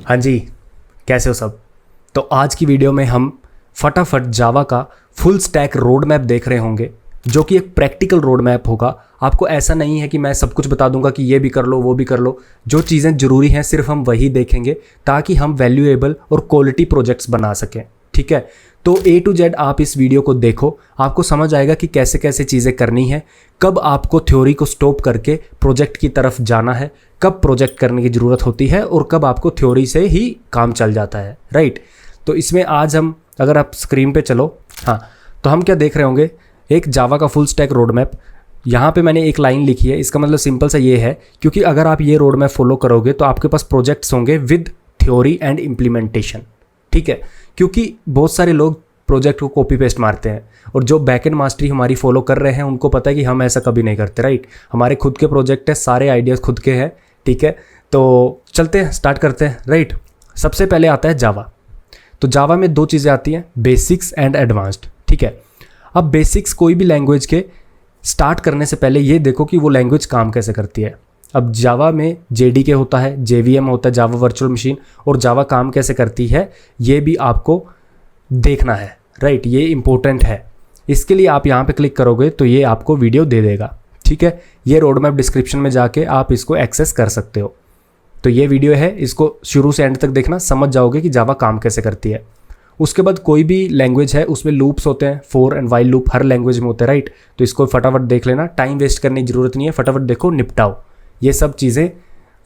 हाँ जी, कैसे हो सब। तो आज की वीडियो में हम फटाफट जावा का फुल स्टैक रोड मैप देख रहे होंगे, जो कि एक प्रैक्टिकल रोड मैप होगा। आपको ऐसा नहीं है कि मैं सब कुछ बता दूंगा कि ये भी कर लो वो भी कर लो। जो चीज़ें ज़रूरी हैं सिर्फ हम वही देखेंगे ताकि हम वैल्यूएबल और क्वालिटी प्रोजेक्ट्स बना सकें। ठीक है, तो A to Z आप इस वीडियो को देखो, आपको समझ आएगा कि कैसे कैसे चीज़ें करनी है, कब आपको थ्योरी को स्टॉप करके प्रोजेक्ट की तरफ जाना है, कब प्रोजेक्ट करने की ज़रूरत होती है और कब आपको थ्योरी से ही काम चल जाता है। राइट, तो इसमें आज हम, अगर आप स्क्रीन पे चलो, हाँ, तो हम क्या देख रहे होंगे, एक जावा का फुल स्टैक रोड मैप। यहाँ पे मैंने एक लाइन लिखी है, इसका मतलब सिंपल सा ये है, क्योंकि अगर आप ये रोड मैप फॉलो करोगे तो आपके पास प्रोजेक्ट्स होंगे विद थ्योरी एंड इम्प्लीमेंटेशन। ठीक है, क्योंकि बहुत सारे लोग प्रोजेक्ट को कॉपी पेस्ट मारते हैं और जो बैकएंड मास्टरी हमारी फॉलो कर रहे हैं उनको पता है कि हम ऐसा कभी नहीं करते। राइट, हमारे खुद के प्रोजेक्ट है, सारे आइडियाज़ खुद के हैं। ठीक है, तो चलते हैं, स्टार्ट करते हैं। राइट, सबसे पहले आता है जावा। तो जावा में दो चीज़ें आती हैं, बेसिक्स एंड एडवांस्ड। ठीक है, अब बेसिक्स कोई भी लैंग्वेज के स्टार्ट करने से पहले ये देखो कि वो लैंग्वेज काम कैसे करती है। अब जावा में JDK होता है, JVM होता है, जावा वर्चुअल मशीन, और जावा काम कैसे करती है ये भी आपको देखना है। राइट, ये इंपॉर्टेंट है। इसके लिए आप यहाँ पे क्लिक करोगे तो ये आपको वीडियो दे देगा। ठीक है, ये रोड मैप डिस्क्रिप्शन में जाके आप इसको एक्सेस कर सकते हो। तो ये वीडियो है, इसको शुरू से एंड तक देखना, समझ जाओगे कि जावा काम कैसे करती है। उसके बाद कोई भी लैंग्वेज है उसमें लूप्स होते हैं, for and while loop her language में होते हैं। राइट, तो इसको फटाफट देख लेना, टाइम वेस्ट करने की ज़रूरत नहीं है, फटाफट देखो, निपटाओ। ये सब चीज़ें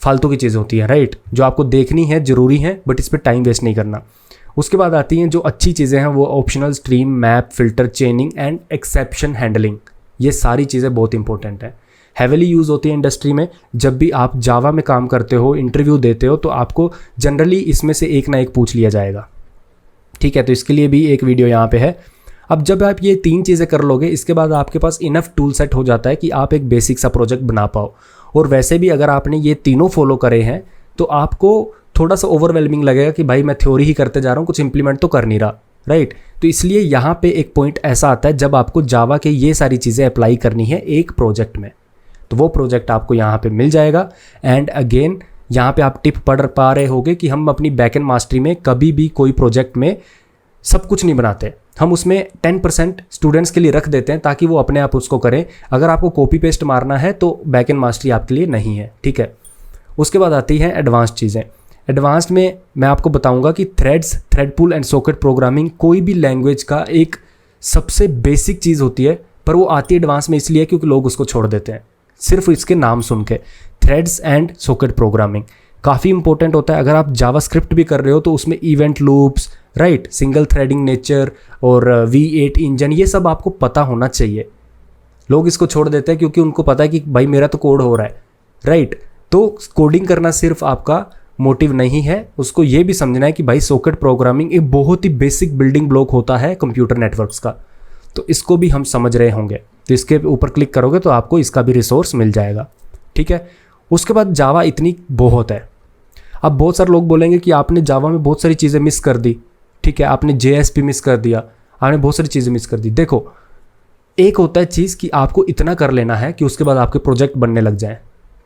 फालतू की चीज़ें होती हैं। राइट, जो आपको देखनी है ज़रूरी है, बट इस पर टाइम वेस्ट नहीं करना। उसके बाद आती हैं जो अच्छी चीज़ें हैं, वो optional, stream, map, filter, चेनिंग and exception handling. ये सारी चीज़ें बहुत इंपॉर्टेंट है, हैविली यूज़ होती है इंडस्ट्री में। जब भी आप जावा में काम करते हो, इंटरव्यू देते हो, तो आपको जनरली इसमें से एक ना एक पूछ लिया जाएगा। ठीक है, तो इसके लिए भी एक वीडियो यहाँ पे है। अब जब आप ये तीन चीज़ें कर लोगे, इसके बाद आपके पास इनफ टूल सेट हो जाता है कि आप एक बेसिक सा प्रोजेक्ट बना पाओ। और वैसे भी अगर आपने ये तीनों फॉलो करे हैं तो आपको थोड़ा सा ओवरवेलमिंग लगेगा कि भाई मैं थ्योरी ही करते जा रहा हूँ, कुछ इंप्लीमेंट तो कर नहीं रहा। राइट, तो इसलिए यहाँ पे एक पॉइंट ऐसा आता है जब आपको जावा के ये सारी चीज़ें अप्लाई करनी है एक प्रोजेक्ट में, तो वो प्रोजेक्ट आपको यहाँ पे मिल जाएगा। एंड अगेन यहाँ पे आप टिप पढ़ पा रहे होगे कि हम अपनी बैकएंड मास्टरी में कभी भी कोई प्रोजेक्ट में सब कुछ नहीं बनाते, हम उसमें 10% स्टूडेंट्स के लिए रख देते हैं ताकि वो अपने आप उसको करें। अगर आपको कॉपी पेस्ट मारना है तो बैकएंड मास्टरी आपके लिए नहीं है। ठीक है, उसके बाद आती है एडवांस्ड चीज़ें। एडवांस्ड में मैं आपको बताऊंगा कि threads, thread pool and socket programming कोई भी लैंग्वेज का एक सबसे बेसिक चीज़ होती है, पर वो आती है एडवांस में इसलिए क्योंकि लोग उसको छोड़ देते हैं सिर्फ इसके नाम सुन के। थ्रेड्स एंड सॉकेट प्रोग्रामिंग काफ़ी इंपॉर्टेंट होता है। अगर आप जावास्क्रिप्ट भी कर रहे हो तो उसमें event loops, right, single threading nature और V8 इंजन, ये सब आपको पता होना चाहिए। लोग इसको छोड़ देते हैं क्योंकि उनको पता है कि भाई मेरा तो कोड हो रहा है। राइट, तो कोडिंग करना सिर्फ आपका मोटिव नहीं है, उसको ये भी समझना है कि भाई सॉकेट प्रोग्रामिंग एक बहुत ही बेसिक बिल्डिंग ब्लॉक होता है कंप्यूटर नेटवर्क्स का, तो इसको भी हम समझ रहे होंगे। तो इसके ऊपर क्लिक करोगे तो आपको इसका भी रिसोर्स मिल जाएगा। ठीक है, उसके बाद जावा इतनी बहुत है। अब बहुत सारे लोग बोलेंगे कि आपने जावा में बहुत सारी चीज़ें मिस कर दी। ठीक है, आपने JSP मिस कर दिया, आपने बहुत सारी चीज़ें मिस कर दी। देखो, एक होता है चीज़ कि आपको इतना कर लेना है कि उसके बाद आपके प्रोजेक्ट बनने लग जाएं।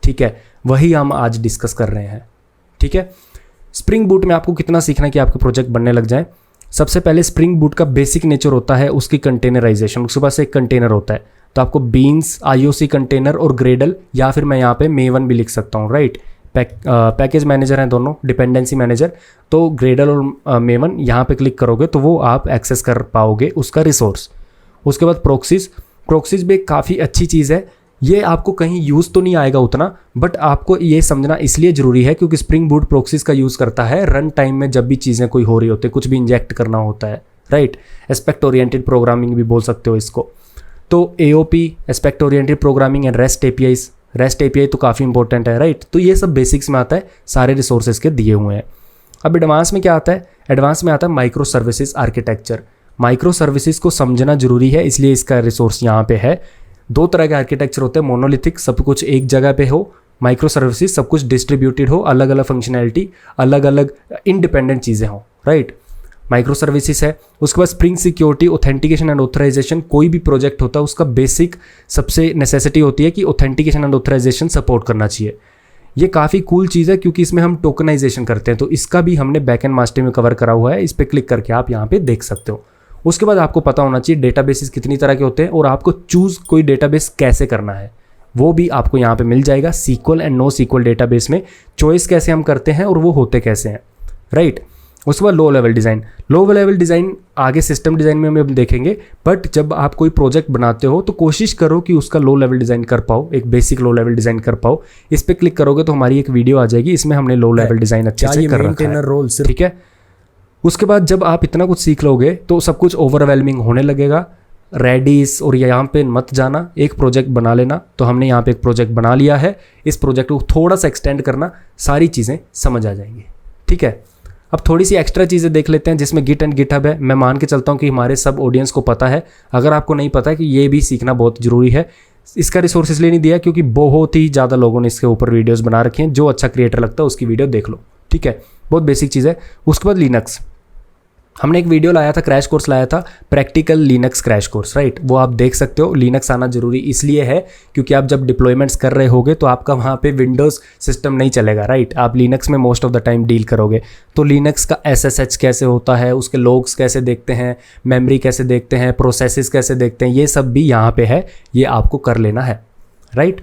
ठीक है, वही हम आज डिस्कस कर रहे हैं। ठीक है, स्प्रिंग बूट में आपको कितना सीखना है कि आपके प्रोजेक्ट बनने लग जाएं। सबसे पहले स्प्रिंग बूट का बेसिक नेचर होता है उसकी कंटेनराइजेशन। उसके पास एक कंटेनर होता है, तो आपको बीन्स, IOC कंटेनर और ग्रेडल, या फिर मैं यहाँ पे मेवन भी लिख सकता हूँ। राइट, पैकेज मैनेजर हैं दोनों, डिपेंडेंसी मैनेजर। तो ग्रेडल और मेवन यहाँ पे क्लिक करोगे तो वो आप एक्सेस कर पाओगे उसका रिसोर्स। उसके बाद प्रोक्सीज भी काफ़ी अच्छी चीज़ है। ये आपको कहीं यूज़ तो नहीं आएगा उतना, बट आपको ये समझना इसलिए ज़रूरी है क्योंकि स्प्रिंग बूट प्रोक्सीज का यूज़ करता है रन टाइम में, जब भी चीज़ें कोई हो रही होती है, कुछ भी इंजेक्ट करना होता है। राइट, एस्पेक्ट ओरिएंटेड प्रोग्रामिंग भी बोल सकते हो इसको। तो AOP, aspect oriented programming and REST API तो काफ़ी इंपॉर्टेंट है। राइट, तो ये सब बेसिक्स में आता है, सारे रिसोर्सेज के दिए हुए हैं। अब एडवांस में क्या आता है? एडवांस में आता है micro services architecture. Micro services को समझना जरूरी है, इसलिए इसका रिसोर्स यहाँ पे है। दो तरह के आर्किटेक्चर होते हैं, मोनोलिथिक, सब कुछ एक जगह पे हो, माइक्रो सर्विसेज सब कुछ डिस्ट्रीब्यूटेड हो, अलग अलग फंक्शनैलिटी, अलग अलग इंडिपेंडेंट चीज़ें हो। राइट, माइक्रो सर्विसेज है। उसके बाद Spring security, authentication and authorisation. कोई भी प्रोजेक्ट होता है उसका बेसिक सबसे नेसेसिटी होती है कि ऑथेंटिकेशन एंड ऑथराइजेशन सपोर्ट करना चाहिए। ये काफ़ी कूल चीज़ है क्योंकि इसमें हम टोकनाइजेशन करते हैं, तो इसका भी हमने बैकएंड मास्टरी में कवर करा हुआ है। इस पर क्लिक करके आप यहाँ पे देख सकते हो। उसके बाद आपको पता होना चाहिए डेटाबेसेस कितनी तरह के होते हैं और आपको चूज़ कोई डेटाबेस कैसे करना है, वो भी आपको यहाँ पे मिल जाएगा। SQL and no SQL database में चॉइस कैसे हम करते हैं और वो होते कैसे हैं, राइट। उसके बाद low level design. Low level design आगे सिस्टम डिज़ाइन में हम देखेंगे, बट जब आप कोई प्रोजेक्ट बनाते हो तो कोशिश करो कि उसका लो लेवल डिज़ाइन कर पाओ, एक बेसिक लो लेवल डिज़ाइन कर पाओ। इस पर क्लिक करोगे तो हमारी एक वीडियो आ जाएगी, इसमें हमने लो लेवल डिज़ाइन अच्छे से कर रखा है, ठीक है। उसके बाद जब आप इतना कुछ सीख लोगे तो सब कुछ ओवरवेलमिंग होने लगेगा। रेडिस और यहाँ पे मत जाना, एक प्रोजेक्ट बना लेना। तो हमने यहाँ पे एक प्रोजेक्ट बना लिया है, इस प्रोजेक्ट को थोड़ा सा एक्सटेंड करना, सारी चीज़ें समझ आ जाएंगी, ठीक है। अब थोड़ी सी एक्स्ट्रा चीज़ें देख लेते हैं जिसमें गिट एंड गिटहब है। मैं मान के चलता हूँ कि हमारे सब ऑडियंस को पता है, अगर आपको नहीं पता है कि ये भी सीखना बहुत ज़रूरी है। इसका रिसोर्स इसलिए नहीं दिया क्योंकि बहुत ही ज़्यादा लोगों ने इसके ऊपर वीडियोज़ बना रखी हैं। जो अच्छा क्रिएटर लगता है उसकी वीडियो देख लो, ठीक है, बहुत बेसिक चीज़ है। उसके बाद लिनक्स, हमने एक वीडियो लाया था, क्रैश कोर्स लाया था, practical Linux crash course, right, वो आप देख सकते हो। लिनक्स आना जरूरी इसलिए है क्योंकि आप जब डिप्लॉयमेंट्स कर रहे होगे तो आपका वहाँ पे विंडोज़ सिस्टम नहीं चलेगा, राइट, आप लिनक्स में most of the time deal करोगे। तो लिनक्स का SSH कैसे होता है, उसके लॉग्स कैसे देखते हैं, मेमोरी कैसे देखते हैं, प्रोसेसेस कैसे देखते हैं, ये सब भी यहाँ पे है, ये आपको कर लेना है, राइट।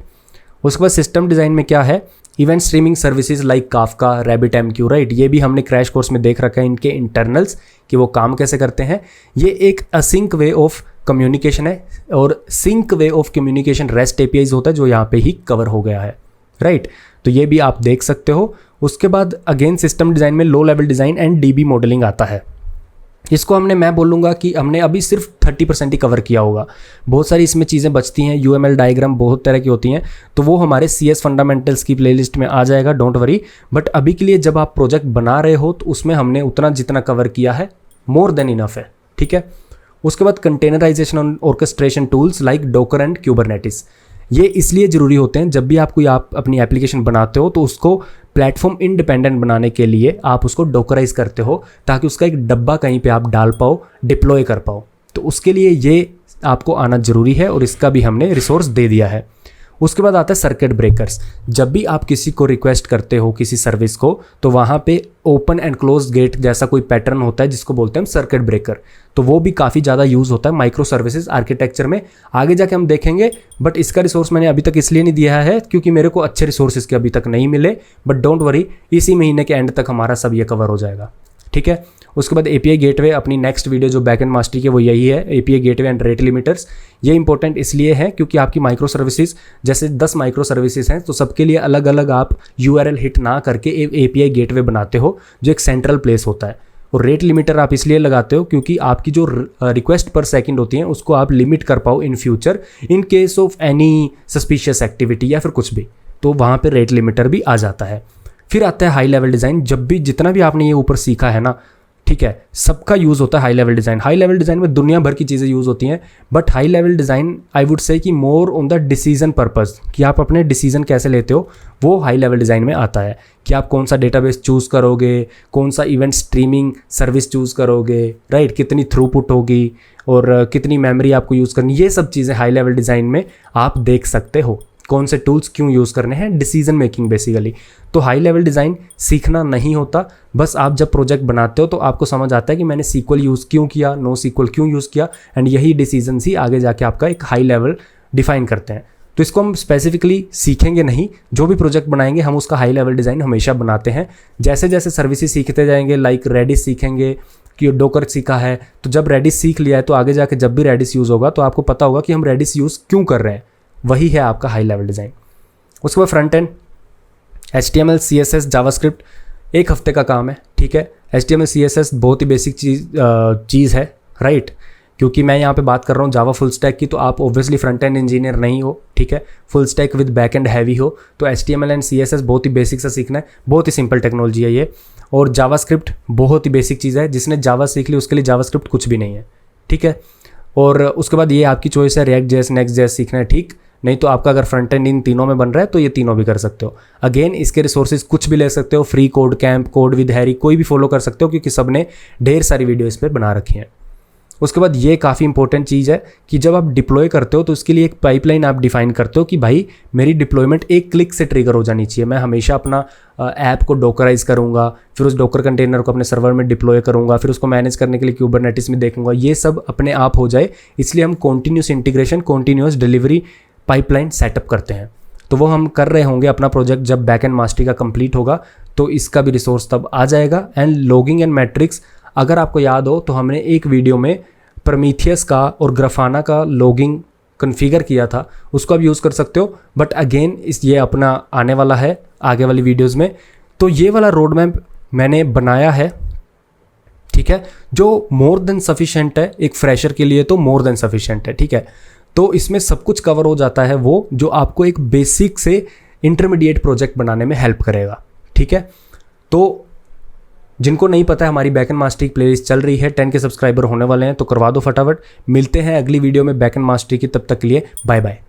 उसके बाद सिस्टम डिज़ाइन में क्या है, event streaming services like Kafka, RabbitMQ, right, ये भी हमने क्रैश कोर्स में देख रखा है, इनके इंटरनल्स कि वो काम कैसे करते हैं। ये एक असिंक वे ऑफ कम्युनिकेशन है और sync way of communication rest APIs होता है जो यहाँ पे ही कवर हो गया है, राइट। तो ये भी आप देख सकते हो। उसके बाद अगेन सिस्टम डिज़ाइन में low level design and DB modelling आता है। इसको मैं बोलूँगा कि हमने अभी सिर्फ 30% ही कवर किया होगा। बहुत सारी इसमें चीज़ें बचती हैं, UML डायग्राम बहुत तरह की होती हैं, तो वो हमारे CS फंडामेंटल्स की प्लेलिस्ट में आ जाएगा, डोंट वरी। बट अभी के लिए जब आप प्रोजेक्ट बना रहे हो तो उसमें हमने उतना जितना कवर किया है मोर देन इनफ है, ठीक है। उसके बाद कंटेनराइजेशन और orchestration tools like docker and Kubernetes, ये इसलिए ज़रूरी होते हैं जब भी आप अपनी एप्लीकेशन बनाते हो तो उसको प्लेटफॉर्म इंडिपेंडेंट बनाने के लिए आप उसको डोकराइज करते हो ताकि उसका एक डब्बा कहीं पे आप डाल पाओ, डिप्लॉय कर पाओ। तो उसके लिए ये आपको आना ज़रूरी है और इसका भी हमने रिसोर्स दे दिया है। उसके बाद आता है सर्किट ब्रेकर्स। जब भी आप किसी को रिक्वेस्ट करते हो किसी सर्विस को तो वहाँ पे ओपन एंड क्लोज गेट जैसा कोई पैटर्न होता है जिसको बोलते हैं सर्किट ब्रेकर, तो वो भी काफ़ी ज़्यादा यूज़ होता है माइक्रो सर्विसेज आर्किटेक्चर में। आगे जाके हम देखेंगे, बट इसका रिसोर्स मैंने अभी तक इसलिए नहीं दिया है क्योंकि मेरे को अच्छे रिसोर्सेज के अभी तक नहीं मिले, बट डोंट वरी, इसी महीने के एंड तक हमारा सब ये कवर हो जाएगा, ठीक है। उसके बाद API गेटवे, अपनी नेक्स्ट वीडियो जो बैकएंड मास्टरी की वो यही है, API gateway and rate limiters. ये इंपॉर्टेंट इसलिए है क्योंकि आपकी माइक्रो सर्विसेज जैसे 10 माइक्रो सर्विसेज हैं तो सबके लिए अलग अलग आप URL हिट ना करके API गेटवे बनाते हो जो एक सेंट्रल प्लेस होता है। और रेट लिमिटर आप इसलिए लगाते हो क्योंकि आपकी जो रिक्वेस्ट पर सेकंड होती हैं उसको आप लिमिट कर पाओ in future in case of any suspicious activity या फिर कुछ भी, तो वहाँ पर रेट लिमिटर भी आ जाता है। फिर आता है हाई लेवल डिज़ाइन। जब भी जितना भी आपने ये ऊपर सीखा है ना, ठीक है, सबका यूज़ होता है high level design. High level design में दुनिया भर की चीज़ें यूज़ होती हैं, but high level design I would say कि more on the decision purpose, कि आप अपने डिसीजन कैसे लेते हो, वो हाई लेवल डिज़ाइन में आता है कि आप कौन सा डेटाबेस चूज़ करोगे, कौन सा इवेंट स्ट्रीमिंग सर्विस चूज़ करोगे, राइट, कितनी थ्रूपुट होगी और कितनी मेमोरी आपको यूज़ करनी, ये सब चीज़ें हाई लेवल डिज़ाइन में आप देख सकते हो। कौन से टूल्स क्यों यूज़ करने हैं, डिसीजन मेकिंग बेसिकली। तो हाई लेवल डिज़ाइन सीखना नहीं होता, बस आप जब प्रोजेक्ट बनाते हो तो आपको समझ आता है कि मैंने सीक्वल यूज़ क्यों किया, नो सीक्वल क्यों यूज़ किया, एंड यही डिसीजन ही आगे जाके आपका एक हाई लेवल डिफाइन करते हैं। तो इसको हम स्पेसिफिकली सीखेंगे नहीं, जो भी प्रोजेक्ट बनाएंगे हम उसका हाई लेवल डिज़ाइन हमेशा बनाते हैं। जैसे जैसे सर्विसेज सीखते जाएंगे, लाइक रेडिस सीखेंगे कि डोकर सीखा है, तो जब रेडिस सीख लिया है तो आगे जाके जब भी रेडिस यूज़ होगा तो आपको पता होगा कि हम रेडिस यूज़ क्यों कर रहे हैं, वही है आपका हाई लेवल डिज़ाइन। उसके बाद front end HTML CSS JavaScript 1 हफ्ते का काम है, ठीक है। HTML CSS बहुत ही बेसिक चीज़ है, राइट, क्योंकि मैं यहाँ पे बात कर रहा हूँ जावा फुल स्टैक की, तो आप ऑब्वियसली फ्रंट एंड इंजीनियर नहीं हो, ठीक है, full stack with back and heavy हो, तो HTML एंड CSS बहुत ही बेसिक सा सीखना है। बहुत ही सिंपल टेक्नोलॉजी है ये। और जावास्क्रिप्ट बहुत ही बेसिक चीज़ है, जिसने जावा सीख ली उसके लिए जावास्क्रिप्ट कुछ भी नहीं है, ठीक है। और उसके बाद ये आपकी चॉइस है, रिएक्ट जेएस, नेक्स्ट जेएस सीखना है, ठीक, नहीं तो आपका अगर फ्रंट एंड इन तीनों में बन रहा है तो ये तीनों भी कर सकते हो। अगेन इसके रिसोर्सेज कुछ भी ले सकते हो, free code camp, code with Harry, कोई भी फॉलो कर सकते हो क्योंकि सब ने ढेर सारी वीडियो इस पर बना रखी हैं। उसके बाद ये काफ़ी इंपॉर्टेंट चीज़ है कि जब आप डिप्लॉय करते हो तो उसके लिए एक पाइपलाइन आप डिफाइन करते हो कि भाई मेरी डिप्लॉयमेंट एक क्लिक से ट्रिगर हो जानी चाहिए। मैं हमेशा अपना ऐप को डॉकराइज करूँगा, फिर उस डॉकर कंटेनर को अपने सर्वर में डिप्लॉय करूँगा, फिर उसको मैनेज करने के लिए कुबरनेटिस में देखूँगा, ये सब अपने आप हो जाए। इसलिए हम continuous integration, continuous delivery pipeline setup करते हैं। तो वो हम कर रहे होंगे अपना प्रोजेक्ट जब बैक एंड मास्टरी का कंप्लीट होगा, तो इसका भी रिसोर्स तब आ जाएगा। एंड लॉगिंग एंड मैट्रिक्स, अगर आपको याद हो तो हमने एक वीडियो में प्रमीथियस का और ग्राफाना का लॉगिंग कॉन्फ़िगर किया था, उसको आप यूज़ कर सकते हो। बट अगेन ये अपना आने वाला है आगे वाली वीडियोस में। तो ये वाला रोड मैप मैंने बनाया है, ठीक है, जो मोर देन सफिशेंट है एक फ्रेशर के लिए, तो मोर देन सफिशेंट है, ठीक है। तो इसमें सब कुछ कवर हो जाता है, वो जो आपको एक बेसिक से इंटरमीडिएट प्रोजेक्ट बनाने में हेल्प करेगा, ठीक है। तो जिनको नहीं पता है, हमारी बैक एंड मास्टरी प्लेलिस्ट चल रही है, 10 के सब्सक्राइबर होने वाले हैं, तो करवा दो फटाफट। मिलते हैं अगली वीडियो में बैक एंड मास्टरी की, तब तक के लिए बाय बाय।